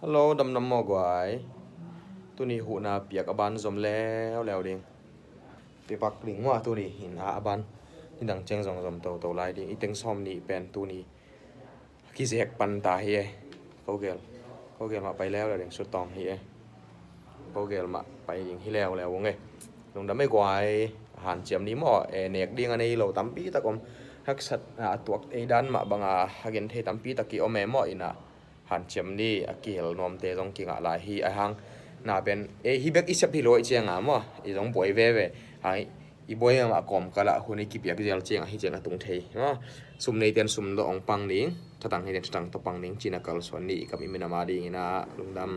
ฮัลโหลดำน้ำหมอกไว้ตัวนี้หูนาเปียกอบันสมแล้วเด้งเปียกปักหลิงว่าตัวนี้หินอบันที่ดังเจงสองสมโตลายดิอีเต็งซอมนี่เป็นตัวนี้ขี้เสกปันตาเฮียเขาเกลมาไปแล้วเด้งสุดตองเฮียเขาเกลมาไปยิงที่แล้ววงไงลงดำไม่กวายหันเจียมนี้หม้อเนกดิ้งอันนี้เราตั้มปีตะกอมฮักสัตตัวดันมาบังฮักเห็นเทตั้มปีตะกี้เอาแม่หม้ออินะหันเจียมนี่เกี่ยวรวมเตะตรงกิ่งอะไรฮีไอหังน่าเป็นฮีเบกอิสับฮิโรอิเจียงอ่ะมั้งอีตรงบอยเว่ไออีบอยมากรมก็ละคนนี้กิบอยากจะเจียงฮิเจียงตรงเทมั้งซุ่มในเตียนซุ่มดองปังนิ่งถ้าตั้งให้เตียนตั้งตัวปังนิ่งจีนักกัลส่วนนี้กับอิมินามาดีนะลุงดำ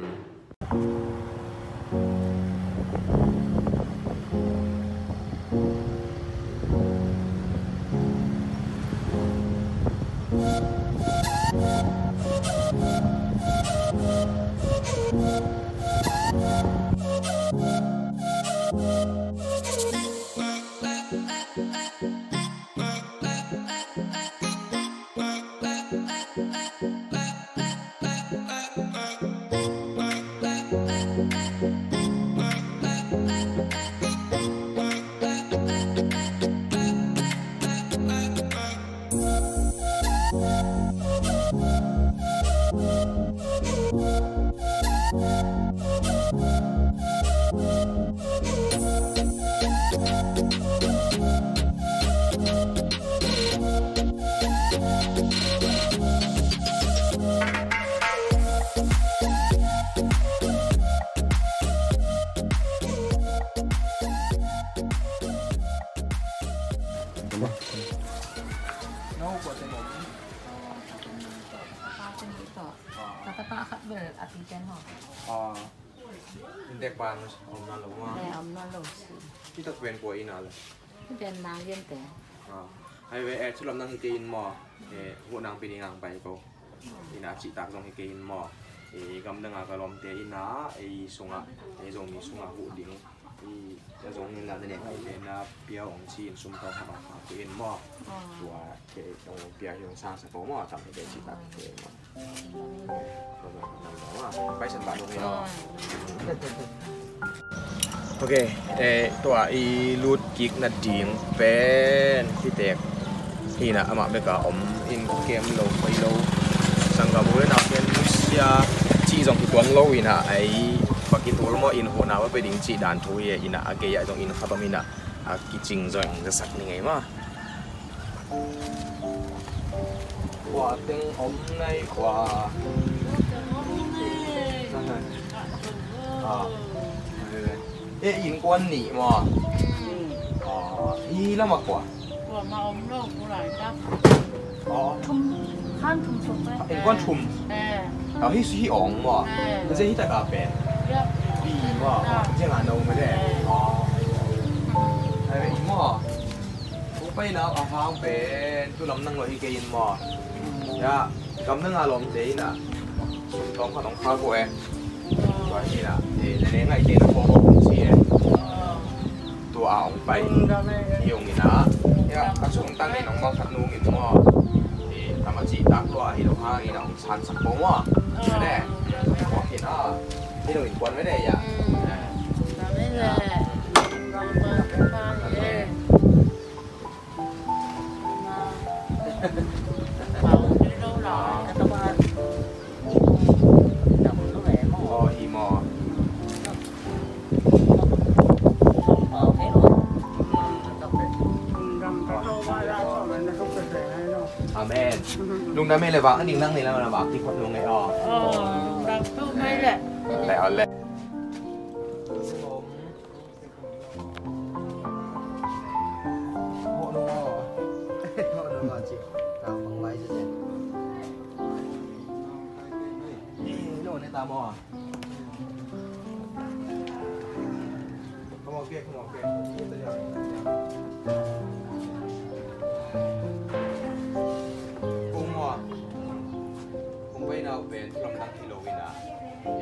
Indek panos om na lo mo. 네, 엄마 로스. Kita kwen ko ina lo. 근데 나한테. Ai we chulam nang hikein mo. Hu nang piningang pai ko. Ina chi tak dong hikein mo. Gam nang ka lom te ina sunga. Zong mi sunga hu ding.จะส่งเงินเราเนี่ยให้เป็นเปียวของชีนซุ่มต่อทำมาเป็นหม้อตัวเกตรงเปียวที่สร้างสปอร์หม้อทำให้เป็นชีตักเป็นหม้อก็แบบนั้นแต่ว่าไปฉันบ้านตรงนี้เนาะโอเคตัวอีรูดกิกนัดดิงเป็นที่แตกที่น่ะอามาเบกาอมอินเกมโลไปโลสังกัดบุรีนักเรียนมุสยาที่ส่งที่ตัวโลอินะไอPakai tu lama in hona apa peding ci dan tu ye ina age ya dong in khatam ina kicing zong zasak ni ngai ma wa teng om nai wa in quan ni ma hi lama kwa của mà ông nó cũng lại chắc thum khan thum sụp đấy in quan thum hi ong ma nó sẽ hi ta ka penปีว่าเจ้าหน้าที่ไม่ได้ไอ้หม้อผมไปแล้วอาหารเป็นตัวลำนั่งรอที่กินหม้อยากำนั่งอารมณ์ดีนะต้องขนมข้าวกูเองตัวนี้นะในนี้ไงเจ้าพ่อผมเสียตัวเอาไปยงนี่นะกระชงตั้งในน้องมาขัดนูกินหม้อทำมาจีตักตัวที่เราห้างนี่น้องชันสักโป้หม้อไม่ได้ขอกินที่เราเห็นควันไม่ได้ยังไม่เลยลองเปิดไฟฟ้าเลยเป่าที่เราหล่อจะต้องมาจับตัวแหวนหม้ออีหมอเป่าให้หล่อต้องเป็นรำเราว่าเรามันต้องเป็นอะไรเนาะอาเมนลุงได้ไม่เลยว่าอันนี้นั่งนี่แล้วนะว่าที่คนลุงไงอ๋อเราต้องไม่แหละแต่เอาเลยตามอขโมยเกขโมยเกกุ้งอ่ะกุ้งไปนาเป็นลำดังกิโลวินา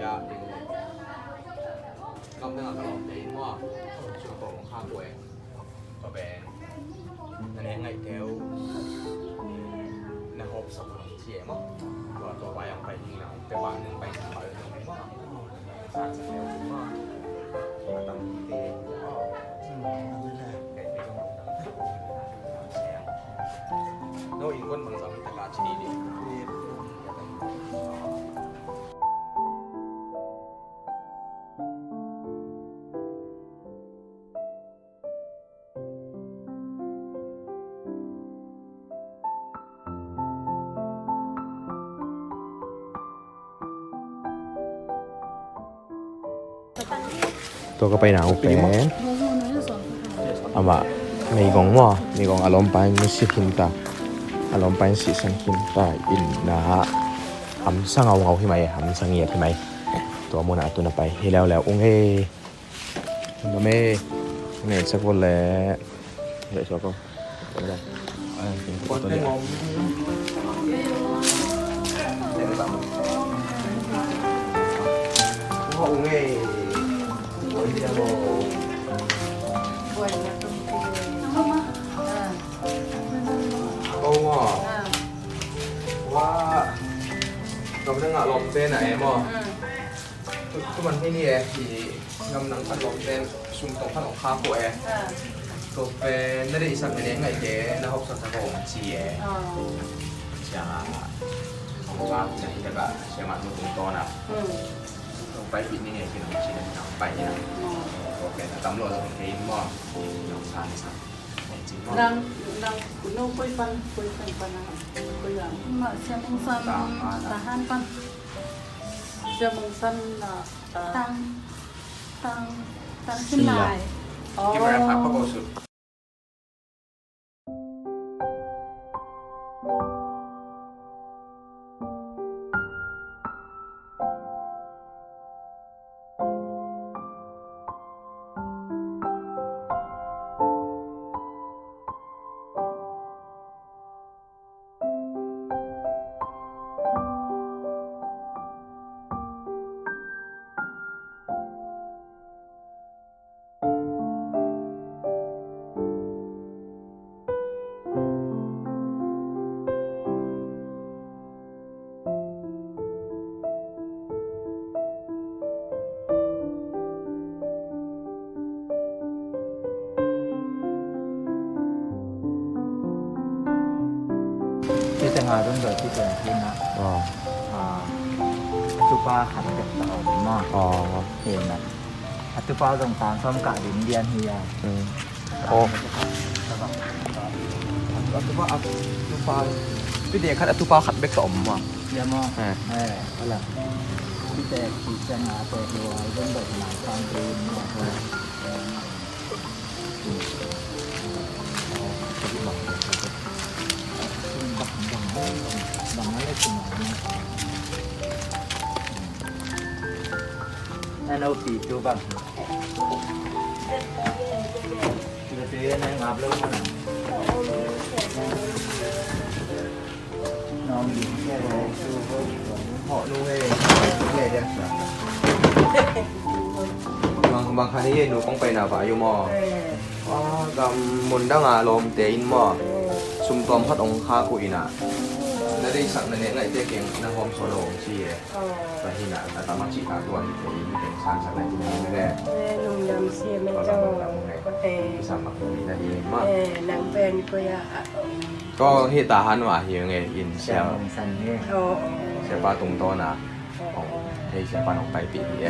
ยาดึงลำดังตลอดเลยว่าช่วงของข้าวตัวเองก็เป็นนั่นเองไงแถวในหอบสับเฉียมั้งตัวไปยังไปที่ไหนแต่บ้านนึงไปทำอะไร Đâu in quân bằng dòng tất cả chỉ đi đi. Tôi có bay nào bé ama may gong mo may gong alom pa yung si kinta alom pa yung si sang kinta in na ham sang ngau himay ham sang yet himay to mo na to na pa hilaw law ung he no me ne sa ko le le so ko đây ai ko to le ung he Wah, kamu dengar lompen ay mo? Tuman ini eh di ngam nang kan lompen sumpong kan ng kapo eh. Lompen na rin isang nilengay ke na hop sa takong si eh. Siya ang wag na itaga siya matutong to na. Lompenไปปิดนี่ไงคือน้องชิ้นน้องไปนี่นะโอเคตำรวจเราเห็นมั้งน้องชายสักจริงมั้ง nang kuno koy pan na koy ang ma siya mong san tahan pan siya mong san na tang sinay Gimana apa kau suruh? Tengah dong berarti berarti nak tupa hangat tau mahเห็น nak tupa dong tan som kak di Indian hiya Oh tupa itu dia kan tupa kat bek tom mah ya mah ala kita kita apa dua dong bermain country mah bằng máy lấy tiền này đâu thì chú bằng từ từ này ngập luôn mà nó bị cái chú họ luôn ấy để đẹp bang kali ini nu kongไป nào phải yêu mò gam munda ngalom tein mò sum tom hat ong kha ku ina na dei sak na ne ngai te keng na hom solo ong chi e pa hina ta ta ma chi ta tuan te in keng san sak na ji ne le nung yam siya medyo sa ma ku na di ma nang ben ko ya ก็เฮตาฮันว่าเฮียงอินเซีย xem sân nhé เสียป้าตรงโตนะของเฮเสียป้าของไปปีนี้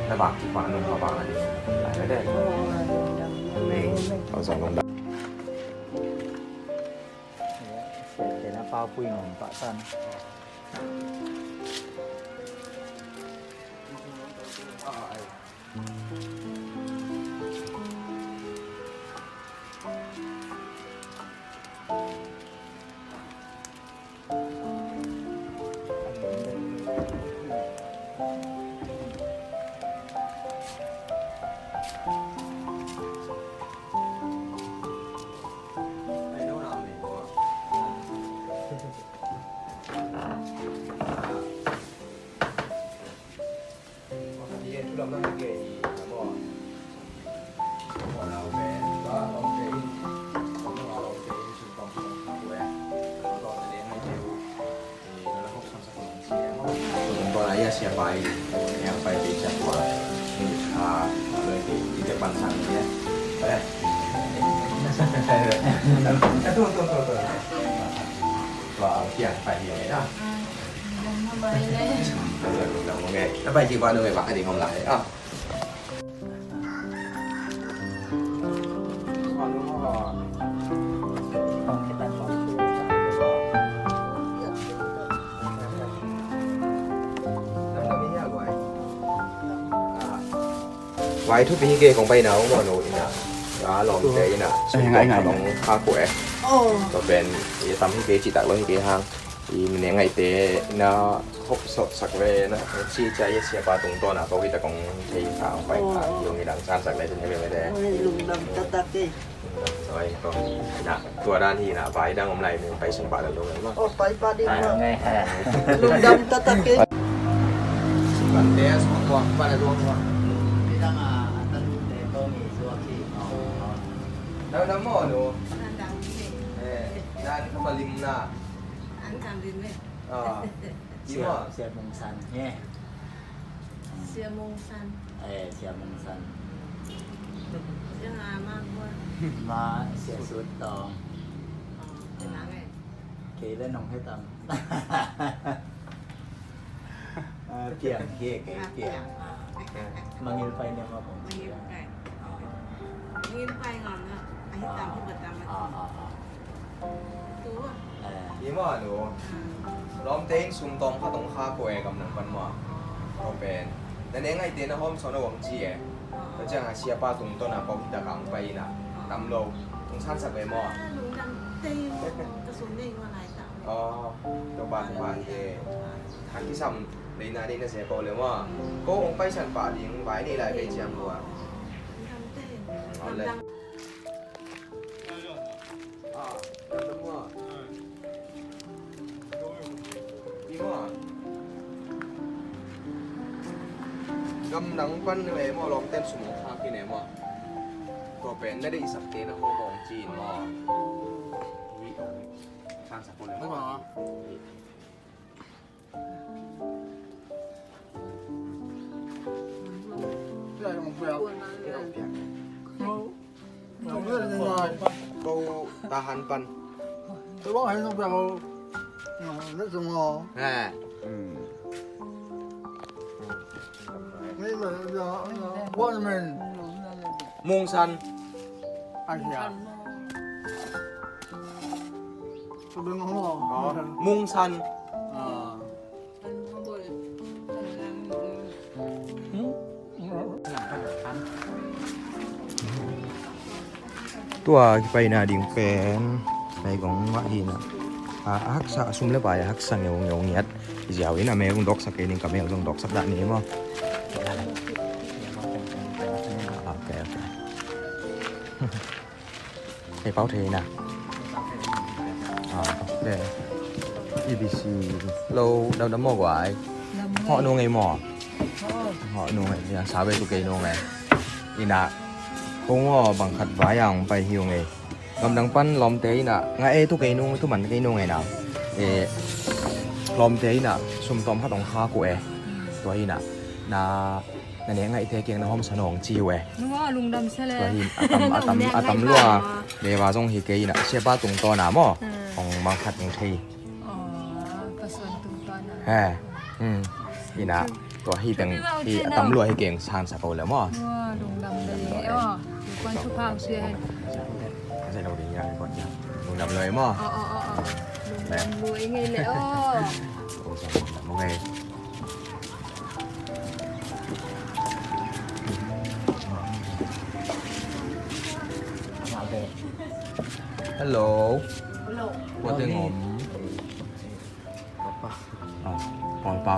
แล้วบางที่ป้านุ่งเขาบางอันนี้หลายไม่ได้เขาสอนลงได้ để nó bao quy ngủ tọa sân Dia tu lama lagi ya siapa yang baik di Jawa iniเลยที่จะปันสั่งเนี่ยไปตัวว่าเที่ยงไปที่ไหนนะ Mà bay lên. Đồng nghe nó bay chỉ qua nơi bạn thì không lại à còn đúng không ต้องให้ตัดความสูง năm mươi nha vậy vậy thuốc bí kê còn bay nào mà nổi nè đó lòng cái nè lòng pha quẻ rồi bên thì tắm cái chỉ tặng lên cái hang thì mình ngày tế nó hộp sốt sặc về nó chi chạy xe ba tung to nào có cái còn thấy phao phải phao nhiều người đang san sặc này trên cái bên đây Lùng đầm tắt đi. rồi còn nèตัวด้านที่นะไปดังอมไหลมึงไปสมบัติแล้วรู้ไหมว่า Ồ, bay ba đi ไง mà. ฮะ Lùng đầm tắt đi. บันเดสของตัวบ้านอะไรตัว ที่ต้องตัดรูปเด็กก็มีส่วนที่เอา แล้วน้ำหม้อหนู Ăn đầm đi. ด้านเข้ามาริมหน้า Ăn đầm đi mẹ. เสียเสียมงสันเนี่ย Xia mông san. เสียมงสัน Chứ là mang qua. มาเสียสุดตอง Cái nắng này. เคเล่นน้องให้ตำเกี่ยงเกี่ยงเกี่ยงมาเงินไปเนี่ยมาผม Nghiên cái. Nghiên phai ngon nữa. Anh tầm cái bật tầm อ๋อ mà. Tú à. ยี่หม้อหนูล้อมเต้งซุ่มตอมข้าตรงข้าโกยกำลังปันหม้อก็เป็นแต่เน้นไอเต้นนะห้องสอนหวังจีเอ๋ก็จะหาเชียป้าตรงต้นน่ะปอกที่ตะกังไปน่ะตำโลตรงชั้นสักเลยหม้อ Lùng đầm tê. Cái xuống đây qua lại tạo. อ๋อตัวบ้านเอ๋ทางที่ซ้ำในนาดีน่ะเสียโกเลยว่าโกองไปฉันป่าดิ้งไว้นี่แหละไปเจียมหัว Đầm tê. Ngon Đầm lên. đầm. น้ำหม้อยี่หม้อกำลังปั้นเลยหม้อลองเต้นสมุนข้าวที่ไหนหม้อก็เป็นได้อีสักเตนะห้องของจีนหม้อนี่ทางสกุลเลยหม้อ câu tahan pan tôiบอกให้ต้องไปเอาเรื่องสมอง nè นี่มันจะว่ามัน mung san อะไรอย่างตัวเป็นของเรา mung san ตัวไปนาดิ่งเป็นในของวะทีนะฮักษะซุ่มเล็บไปฮักษะเงียวเงียวเงียดเดี๋ยวนี้นะแม่คงดอกสักเกนึงกับแม่คงดอกสักด้านนี้มั้งโอเคให้เป้าเทนะเดี๋ยว EBC เราđâm mò quái họ nuôi ngày mò họ nuôi ngày sáu về tụi cây nuôi ngày đi nè cũng họ bằng khát vảiအောင်ไปหิวไงกำลังปั้นล้อมเตยน่ะงั้นทุกcây nuôiทุกมันcây nuôi ngày nàoล้อมเตยน่ะซุ่มตอมข้าตรงข้ากูตัวอีน่ะนั่นเองไงเทเกียงในห้องสนองจีเว้ Đúng rồi, lùng đầm xe ตัว lên. หินอาตำลัวเดว่าทรงฮีเกยน่ะเชื่อป้าตรงตัวหนาหม้อของบางขัดของที Cái xuân tung toan à. แฮ่อีน่ะตัวฮีตังฮีตำลัวให้เก่งชานสะโกแล้วหม้อ Wow, lùng đầm đấy. Quan chụp hàng xuyên. ใช่เราดีอย่างก่อนอย่างลงดำเลยหม้อ Lùng đầm muối ngay lẽ. โอ้สมบูรณ์มองไง มาเลย ฮัลโหลว่าเตียงหอมปองเปา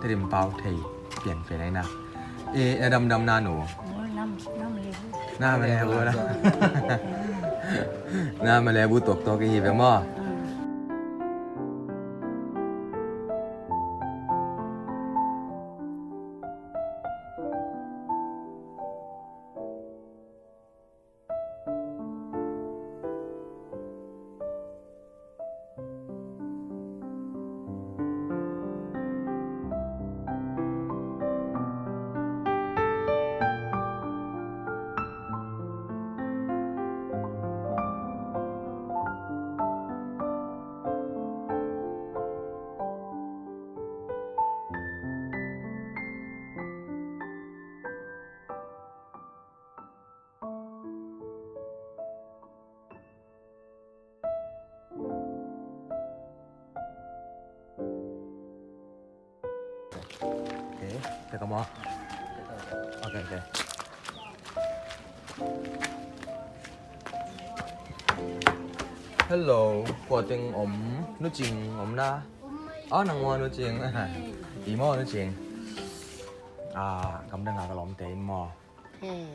เตรียมเปาทีเปลี่ยนไปไหนนะดำหน้าหนู หน้ามาแล้วนะหน้ามาแล้วบูตกตัวกี่แบบหม้อ Okay, teka mo. Okay. Hello, của tiếng nói chuyện na. Nang mo nói chuyện. Ý mo nói chuyện. Cầm đang ngà cái lỏm tế mo.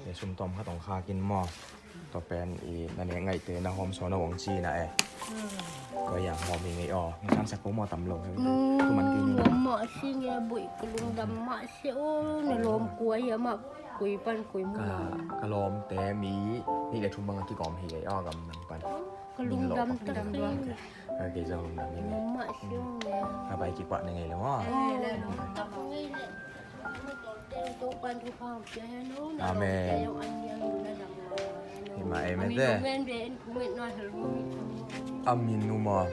Để xung tôm khá tổng khá kinh mo.ต่อเป็นอีนั่นเองไงเตนะหอมโซนหวงจีนะก็อย่างหอมมีไงมีการสักพวกมอตำลงคือมันกิน mak si ni bui kelung dam mak si ni lom kuai ya mak kui pan kui กะ mu กะลมแต่มีนี่ได้ทุ่มบางที่กอมเฮียกับนังปัน kelung dam tak Oke, jangan ngomong ini. mak si ni Apa iki Pak nang ngene mo? tu pan tu pam ya no Amen. yang anyang dalam Ima Amin emete. ben ben kumet no hal Amin mo.